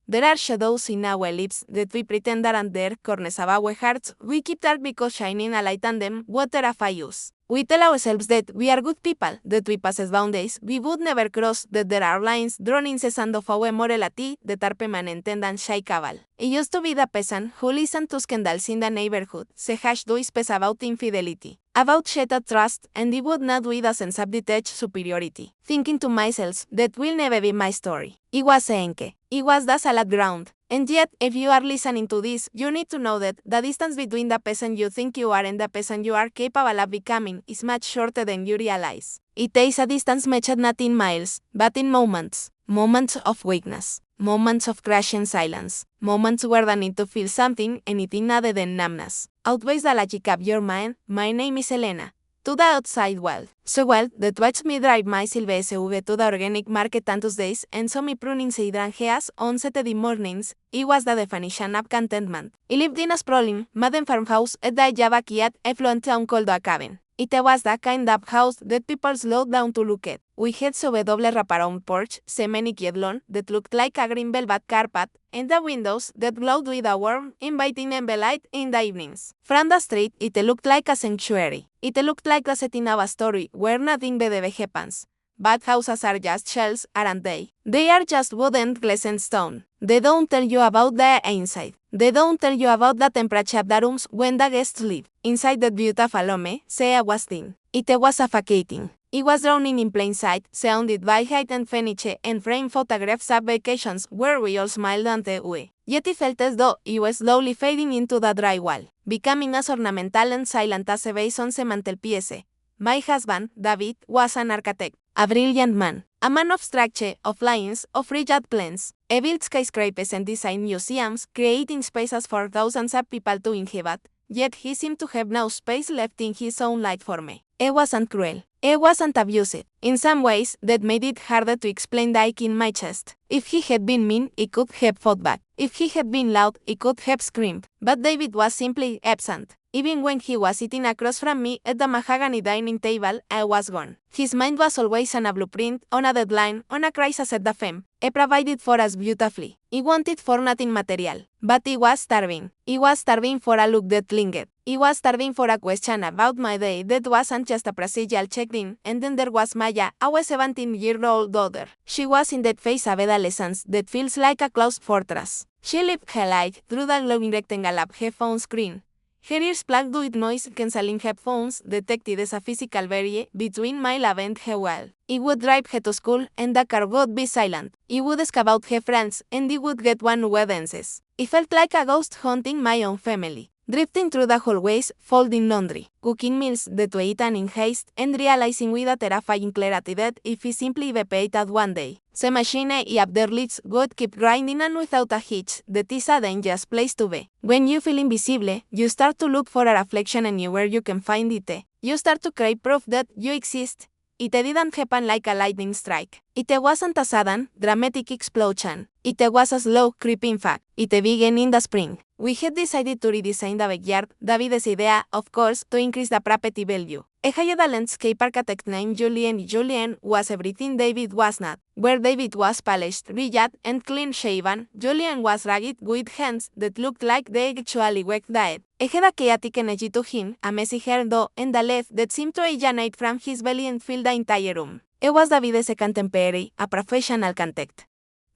There are shadows in our lips that we pretend aren't there, corners of our hearts, we keep dark because shining a light on them, what terrify us. We tell ourselves that we are good people, that we pass boundaries we would never cross, that there are lines drawn in the sand of our morality that are permanent and unshakable. It used to be the peasant who listened to scandals in the neighborhood, say hashed whispers about infidelity, about shattered trust, and it would not with a sense of detached superiority. Thinking to myself, that will never be my story. It was Enke. It was the salad ground. And yet, if you are listening to this, you need to know that the distance between the person you think you are and the person you are capable of becoming is much shorter than you realize. It takes a distance measured not in miles, but in moments. Moments of weakness. Moments of crashing silence. Moments where the need to feel something, anything other than numbness, outweighs the logic of your mind. My name is Elena. To the outside world. So well, that watched me drive my Silve SV to the organic market on Tuesdays and saw me pruning hydrangeas on Saturday mornings. It was the definition of contentment. I lived in a sprawling, modern farmhouse at the Javakiat effluent town called a cabin. It was the kind of house that people slowed down to look at. We had a double wraparound porch, semi-naked lawn that looked like a green velvet carpet, and the windows that glowed with a warm, inviting light in the evenings. From the street, it looked like a sanctuary. It looked like the setting of a story where nothing but happens. Bad houses are just shells, aren't they? They are just wood and glass and stone. They don't tell you about the inside. They don't tell you about the temperature of the rooms when the guests leave. Inside that beautiful home, Sea was thin. It was suffocating. It was drowning in plain sight, surrounded by heightened furniture and framed photographs of vacations where we all smiled and we. Yet it felt as though it was slowly fading into the dry wall, becoming as ornamental and silent as a vase on the mantelpiece. My husband, David, was an architect, a brilliant man, a man of structure, of lines, of rigid plans. He built skyscrapers and designed museums, creating spaces for thousands of people to inhabit. Yet he seemed to have no space left in his own life for me. He wasn't cruel. He wasn't abusive. In some ways, that made it harder to explain the ache in my chest. If he had been mean, he could have fought back. If he had been loud, he could have screamed. But David was simply absent. Even when he was sitting across from me at the mahogany dining table, I was gone. His mind was always on a blueprint, on a deadline, on a crisis at the fem. He provided for us beautifully. He wanted for nothing material. But he was starving. He was starving for a look that lingered. He was starving for a question about my day that wasn't just a procedural check-in. And then there was Maya, our 17-year-old daughter. She was in that phase of adolescence that feels like a closed fortress. She lived her life through the glowing rectangle of her phone screen. Her ears plugged with noise-canceling headphones detected as a physical barrier between my lab and her wall. It would drive her to school, and the car would be silent. It would escape out her friends, and it would get one who dances. It felt like a ghost haunting my own family. Drifting through the hallways, folding laundry, cooking meals that were eaten in haste, and realizing with a terrifying clarity that if he simply evaporated one day, the machine of their lids would keep grinding on without a hitch. That is a dangerous place to be. When you feel invisible, you start to look for a reflection anywhere you can find it. You start to crave proof that you exist. It didn't happen like a lightning strike. It wasn't a sudden, dramatic explosion. It was a slow, creeping fact. It began in the spring. We had decided to redesign the backyard. David's idea, of course, to increase the property value. I hired a landscape architect named Julian. Julian was everything David was not. Where David was polished, rigid, and clean-shaven, Julian was ragged with hands that looked like they actually worked the He had a chaotic energy to him, a messy hair though, and a laugh that seemed to emanate from his belly and fill the entire room. He was David's contemporary, a professional architect.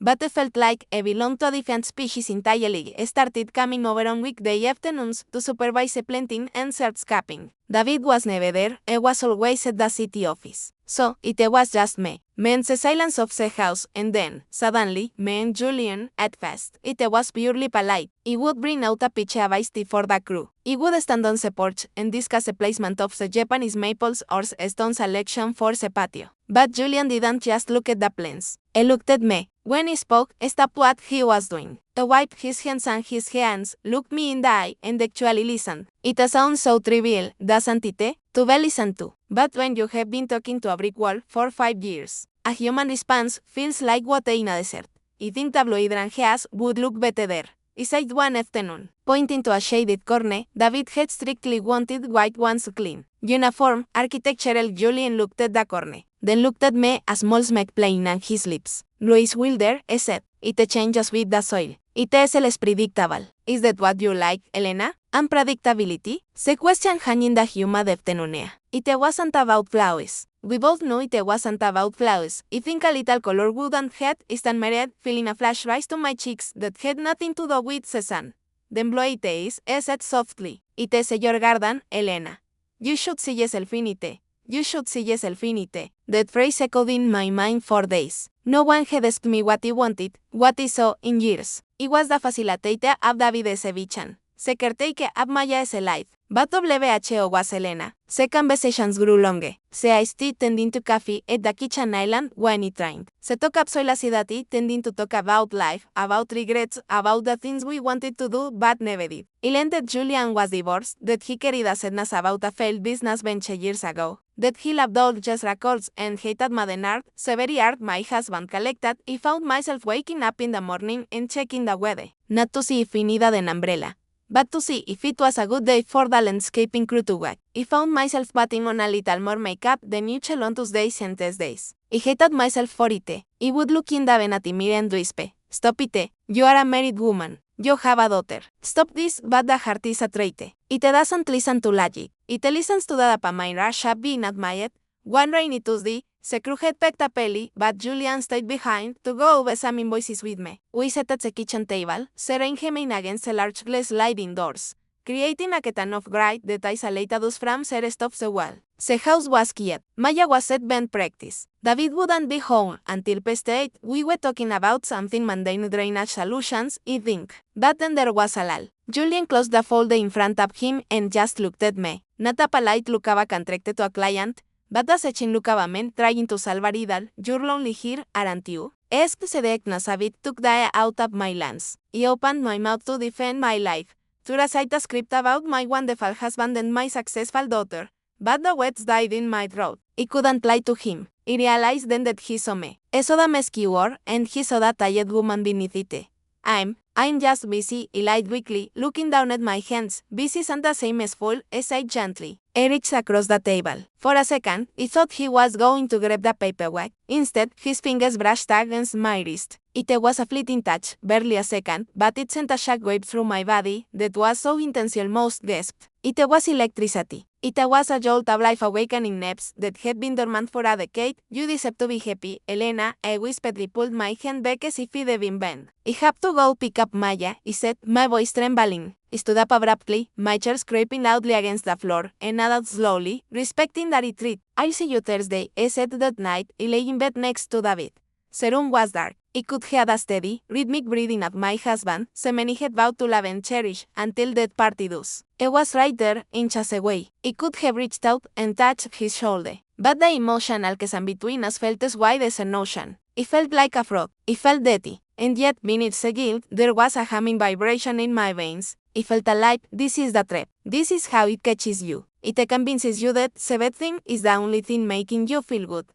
But it felt like he belonged to a different species entirely. He started coming over on weekday afternoons to supervise the planting and searchscaping. David was never there. He was always at the city office. So, it was just me and the silence of the house, and then, suddenly, me and Julian, at first, it was purely polite. He would bring out a pitcher of iced tea for the crew. He would stand on the porch and discuss the placement of the Japanese maples or stone selection for the patio. But Julian didn't just look at the plants. He looked at me. When he spoke, stopped what he was doing. He wiped his hands on his hands, looked me in the eye, and actually listened. It sounds so trivial, doesn't it? To be listened to. But when you have been talking to a brick wall for 5 years, a human response feels like water in a desert. I think tableau hydrangeas would look better there. He said one afternoon. Pointing to a shaded corner, David had strictly wanted white ones clean. Uniform, architectural. Julian looked at the corner. Then looked at me, a small smack playing on his lips. Louis Wilder, he said. It changes with the soil. It is less predictable. Is that what you like, Elena? Unpredictability? The question hanging the human deftenunea. It wasn't about flowers. We both knew it wasn't about flowers. I think a little color wouldn't have instant mered, feeling a flash rise to my cheeks that had nothing to do with the sun. Then blow it is, I said softly. It is your garden, Elena. You should see yourself in it. You should see yourself in it. That phrase echoed in my mind for days. No one had asked me what I wanted, what I saw, in years. I was the facilitator of David Sevichan. Se caretaker of Maya is alive. But WHO was Elena. Se conversations grew longer. Se iced tea tending to coffee at the kitchen island when it rained. Se talk up soil acidity tending to talk about life, about regrets, about the things we wanted to do but never did. I learned that Julian was divorced, that he carried a sadness about a failed business venture years ago, that he loved all jazz records and hated modern art, so very art my husband collected. I found myself waking up in the morning and checking the weather, not to see if I needed an umbrella, but to see if it was a good day for the landscaping crew to work. I found myself putting on a little more makeup than usual on Tuesdays and Thursdays. I hated myself for it. I would look in the vanity mirror and whisper, "Stop it, you are a married woman. You have a daughter. Stop this, but the heart is a traitor. It doesn't listen to logic. It listens to the dopamine rush of being admired." One rainy Tuesday, the crew had packed a pelly, but Julian stayed behind to go over some invoices with me. We sat at the kitchen table, staring hemming against the large glass sliding doors, creating a curtain of light that isolated us from the rest of the wall. The house was quiet. Maya was at band practice. David wouldn't be home until past 8. We were talking about something mundane, drainage solutions, I think. But then there was a lull. Julian closed the folder in front of him and just looked at me. Not a polite look of a contracted to a client, but a searching look of a man trying to solve a riddle. "You're lonely here, aren't you?" Asked the darkness of it took the eye out of my lens. I opened my mouth to defend my life, to recite a script about my wonderful husband and my successful daughter, but the words died in my throat. I couldn't lie to him. I realized then that he saw me. I saw the mess he wore, and he saw the tired woman beneath it. I'm just busy, I lied weakly, looking down at my hands. Busy isn't the same as full, I said gently. I reached across the table. For a second, I thought he was going to grab the paperwork. Instead, his fingers brushed against my wrist. It was a fleeting touch, barely a second, but it sent a shockwave through my body that was so intense I almost gasped. It was electricity. It was a jolt of life awakening nerves that had been dormant for a decade. "You deserve to be happy, Elena," I whispered. He pulled my hand back as if it had been bent. "I have to go pick up Maya," he said, my voice trembling. I stood up abruptly, my chair scraping loudly against the floor, and nodded slowly, respecting the retreat. "I'll see you Thursday," I said that night. I lay in bed next to David. The room was dark. I could hear the steady, rhythmic breathing of my husband, so many had vowed to love and cherish, until death parted us. I was right there, inches away. I could have reached out and touched his shoulder. But the emotional chasm between us felt as wide as an ocean. I felt like a frog. I felt dirty. And yet, beneath the guilt, there was a humming vibration in my veins. I felt alive. This is the trap. This is how it catches you. It convinces you that the bad thing is the only thing making you feel good.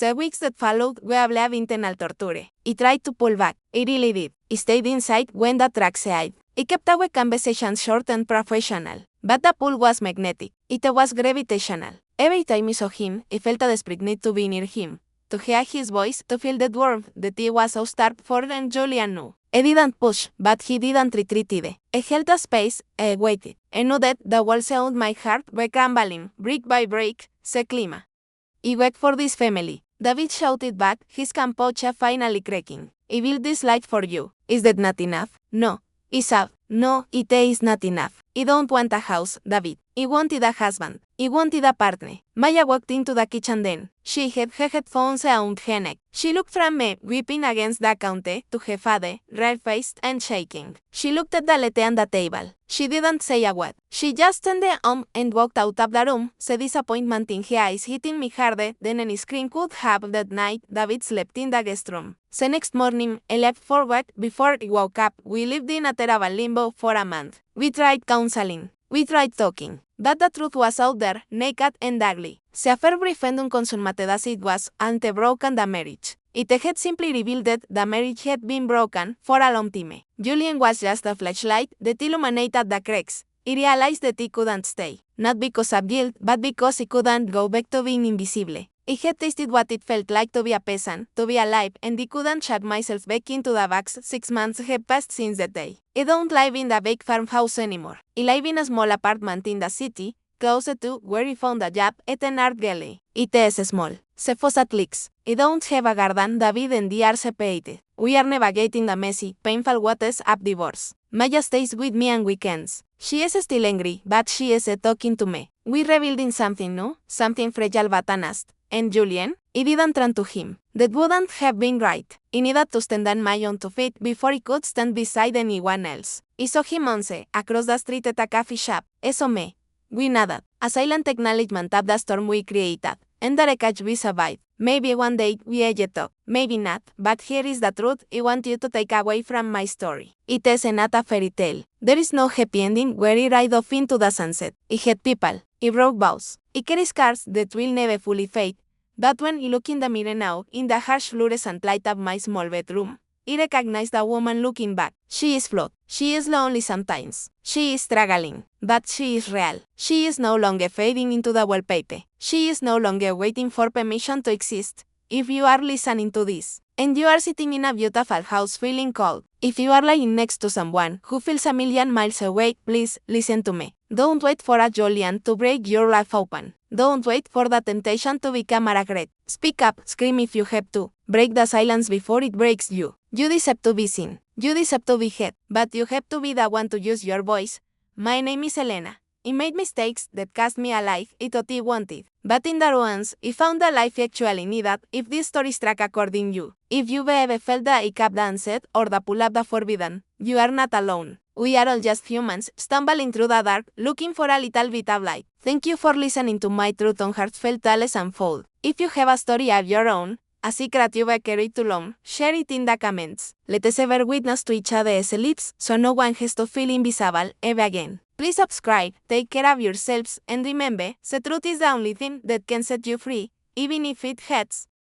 The weeks that followed were of internal torture. I tried to pull back. I really did. I stayed inside when the track said. I kept our conversation short and professional. But the pull was magnetic. It was gravitational. Every time I saw him, I felt a desperate need to be near him, to hear his voice, to feel that warmth that I was so starved for, and Julian knew. I didn't push, but he didn't retreat either. I held a space, I waited. I knew that the walls around my heart were crumbling, brick by brick, the climate. "I work for this family," David shouted back, his composure finally cracking. "I built this life for you. Is that not enough?" "No." I sobbed. "No, it is not enough. I don't want a house, David. I wanted a husband. I wanted a partner." Maya walked into the kitchen then. She had her headphones around her neck. She looked from me, weeping against the counter, to her father, red-faced and shaking. She looked at the letter on the table. She didn't say a word. She just turned the and walked out of the room, the disappointment in her eyes hitting me harder than any scream could have. That night, David slept in the guest room. The next morning, I left for work. Before I woke up, we lived in a terrible limbo for a month. We tried counseling. We tried talking. But the truth was out there, naked and ugly. The affair briefed unconsummate as it was, ante broken the marriage. It had simply revealed that the marriage had been broken for a long time. Julian was just a flashlight that illuminated the cracks. I realized that he couldn't stay. Not because of guilt, but because he couldn't go back to being invisible. I had tasted what it felt like to be a peasant, to be alive, and I couldn't shut myself back into the box. 6 months have passed since that day. I don't live in the big farmhouse anymore. I live in a small apartment in the city, close to where I found a job at an art gallery. It is small. Se fos at leaks. I don't have a garden. David and I are separated. We are navigating the messy, painful waters of divorce. Maya stays with me on weekends. She is still angry, but she is talking to me. We're rebuilding something new, something fragile but honest. And Julian? I didn't turn to him. That wouldn't have been right. I needed to stand on my own 2 feet before I could stand beside anyone else. I saw him once, across the street at a coffee shop. Eso me. We nodded. A silent acknowledgement of the storm we created. And the wreckage we survived. Maybe one day we age talk. Maybe not. But here is the truth I want you to take away from my story. It is not a fairy tale. There is no happy ending where I ride off into the sunset. I hate people. I broke vows. I carry scars that will never fully fade. But when I look in the mirror now, in the harsh fluorescent light of my small bedroom, I recognize the woman looking back. She is flawed. She is lonely sometimes. She is struggling. But she is real. She is no longer fading into the wallpaper. She is no longer waiting for permission to exist. If you are listening to this, and you are sitting in a beautiful house feeling cold, if you are lying next to someone who feels a million miles away, please listen to me. Don't wait for a Julian to break your life open. Don't wait for the temptation to become a regret. Speak up, scream if you have to. Break the silence before it breaks you. You deserve to be seen. You deserve to be heard. But you have to be the one to use your voice. My name is Elena. I made mistakes that cost me a life I thought I wanted. But in the ruins, I found the life I actually needed. If this story struck a chord in you, if you've ever felt the hiccup danced or the pull of the forbidden, you are not alone. We are all just humans, stumbling through the dark, looking for a little bit of light. Thank you for listening to my truth on heartfelt tales unfold. If you have a story of your own, a secret you've carried too long, share it in the comments. Let us ever witness to each other's lives, so no one has to feel invisible ever again. Please subscribe, take care of yourselves, and remember, the truth is the only thing that can set you free, even if it hurts.